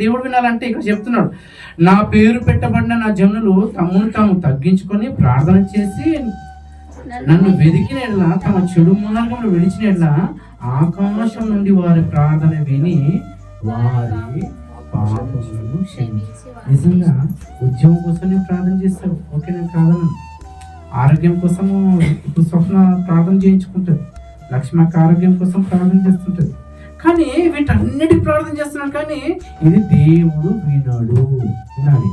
దేవుడు వినాలంటే ఇక్కడ చెప్తున్నాడు, నా పేరు పెట్టబడిన నా జనులు తమను తాము తగ్గించుకొని ప్రార్థన చేసి నన్ను వెదికిన ఎడల తమ చెడు మార్గంలో విడిచిన ఎడల ఆకాశం నుండి వారి ప్రార్థన విని వారి పాపములను క్షమించి. నిజంగా ఉద్యోగం కోసం నేను ప్రార్థన చేస్తాను, ఓకే, నేను కాదను. ఆరోగ్యం కోసము ఇప్పుడు స్వప్న ప్రార్థన చేయించుకుంటుంది, లక్ష్మక్క ఆరోగ్యం కోసం ప్రార్థన చేస్తుంటుంది, కానీ వీటన్నిటికి ప్రార్థన చేస్తున్నాడు. కానీ ఇది దేవుడు విన్నాడు, వినాలి,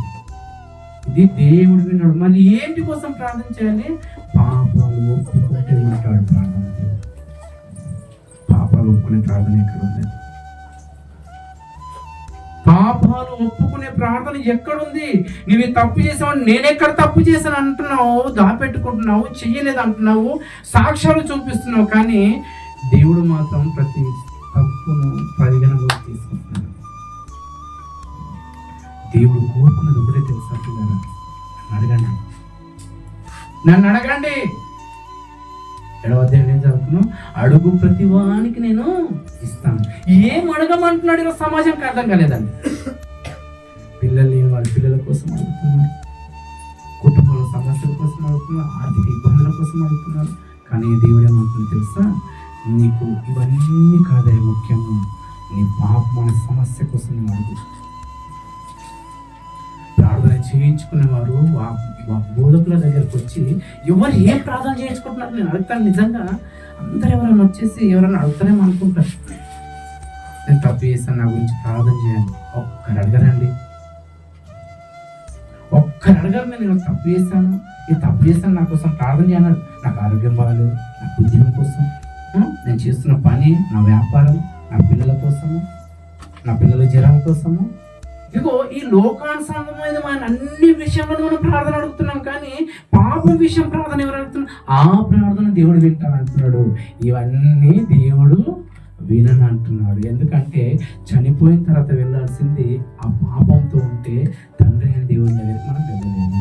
ఇది దేవుడు విన్నాడు. మళ్ళీ ఏంటి కోసం ప్రార్థన చేయాలి? పాపాలు ఒప్పుకుంటే వింటాడు ప్రార్థన. పాపాలు ఒప్పుకునే ప్రార్థన ఎక్కడ ఉంది? పాపాలు ఒప్పుకునే ప్రార్థన ఎక్కడుంది? నువ్వు తప్పు చేసావు, నేనెక్కడ తప్పు చేశాను అంటున్నావు, దాపెట్టుకుంటున్నావు, చెయ్యలేదు అంటున్నావు, సాక్ష్యాలు చూపిస్తున్నావు, కానీ దేవుడు మాత్రం ప్రతి తప్పును పరిగణలోకి తీసుకుంటున్నాడు. దేవుడు కోరుకున్నది ఒకటే తెలుసా పిల్లరా? నన్ను అడగండి. ఏం చదువుతున్నావు? అడుగు ప్రతి వానికి నేను ఇస్తాను. ఏం అడగమంటున్నాడు? ఈరోజు సమాజంకి అర్థం కాలేదండి. పిల్లలు లేని వాడి పిల్లల కోసం అడుగుతున్నారు, కుటుంబంలో సమస్యల కోసం అడుగుతున్నారు, ఆర్థిక ఇబ్బందుల కోసం అడుగుతున్నారు. కానీ దేవుడు ఏమంటుంది తెలుసా? నీకు ఇవన్నీ కాదే ముఖ్యము, నీ పాపం అనే సమస్య కోసం నువ్వు అడుగు. ప్రార్థన చేయించుకునేవారు బోధకుల దగ్గరకు వచ్చి ఎవరు ఏం ప్రార్థన చేయించుకుంటున్నారు నేను అడుగుతాను. నిజంగా అందరు ఎవరైనా వచ్చేసి ఎవరైనా అడుగుతారేమో అనుకుంటారు, నేను తప్పు చేశాను, నా గురించి ప్రార్థన చేయాలి. ఒక్కరు అడగరండి, ఒక్కరు అడగరు. నేను తప్పు చేశాను, ఈ తప్పు చేశాను, నా కోసం ప్రార్థన చేయను. నాకు ఆరోగ్యం బాగాలేదు, నా ఉద్యోగం కోసం, నేను చేస్తున్న పని, నా వ్యాపారం, నా పిల్లల కోసము, నా పిల్లల జ్వరం కోసము. ఇదిగో ఈ లోకానుసారమైన అన్ని విషయంలో మనం ప్రార్థన అడుగుతున్నాం, కానీ పాపం విషయం ప్రార్థన ఎవరు అడుగుతున్నాం? ఆ ప్రార్థన దేవుడు వింటాను అంటున్నాడు. ఇవన్నీ దేవుడు వినని అంటున్నాడు. ఎందుకంటే చనిపోయిన తర్వాత వెళ్ళాల్సింది ఆ పాపంతో ఉంటే తండ్రి అయిన దేవుని దగ్గరికి మనం వెళ్ళలేము.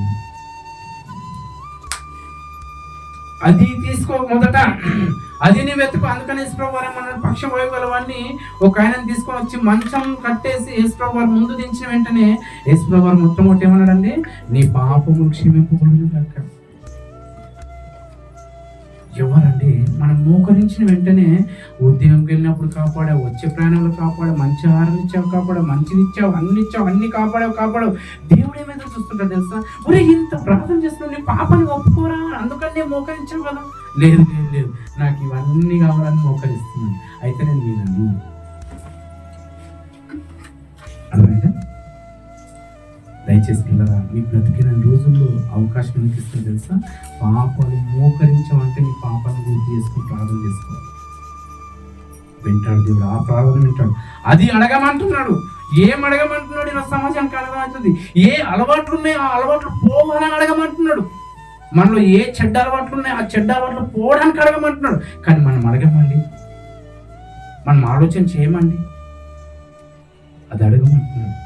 అది తీసుకో మొదట, అది నీ వెతుకు. అందుకని యేసుప్రభు వారు ఏమన్నాడు? పక్షవాయువులవన్నీ ఒక ఆయనను తీసుకొని వచ్చి మంచం కట్టేసి యేసుప్రభు వారు ముందు దించిన వెంటనే యేసుప్రభు వారు మొట్టమొదటి ఏమన్నాడండి? నీ పాపము క్షమింపబడును గాక. ఎవరండి? మనం మోకరించిన వెంటనే ఉద్యోగంకి వెళ్ళినప్పుడు కాపాడావు, వచ్చే ప్రయాణంలో కాపాడావు, మంచి ఆహారం ఇచ్చావు, కాపాడావు, మంచిది ఇచ్చావు, అన్ని కాపాడావు. దేవుడు ఏమైనా చూస్తుంటాడు తెలుసా? ఒరే ఇంత ప్రార్థన చేస్తున్నావు, నీ పాపాన్ని ఒప్పుకోరా, అందుకని నేను మోకరించావు కదా. లేదు, నాకు ఇవన్నీ కావాలని మోకరిస్తున్నాను, అయితే నేను వినను. అర్థమైందా? దయచేసి పిల్లరా, మీ బ్రతికిన రోజుల్లో అవకాశం ఎందుకు ఇస్తుంది తెలుసా? పాపాలు మోకరించామంటే నీ పాపాలను గుర్తు చేసుకుని ప్రార్థన చేసుకోవాలి. వింటాడు దేవుడు, ఆ ప్రార్థన వింటాడు. అది అడగమంటున్నాడు. ఏం అడగమంటున్నాడు? ఈరోజు సమాజానికి అడగమంటుంది. ఏ అలవాట్లు ఉన్నాయి ఆ అలవాట్లు పోవాలని అడగమంటున్నాడు. మనలో ఏ చెడ్డ అలవాట్లు ఉన్నాయి ఆ చెడ్డ అలవాట్లు పోవడానికి అడగమంటున్నాడు. కానీ మనం అడగమండి, మనం ఆలోచన చేయమండి, అది అడగమంటున్నాడు.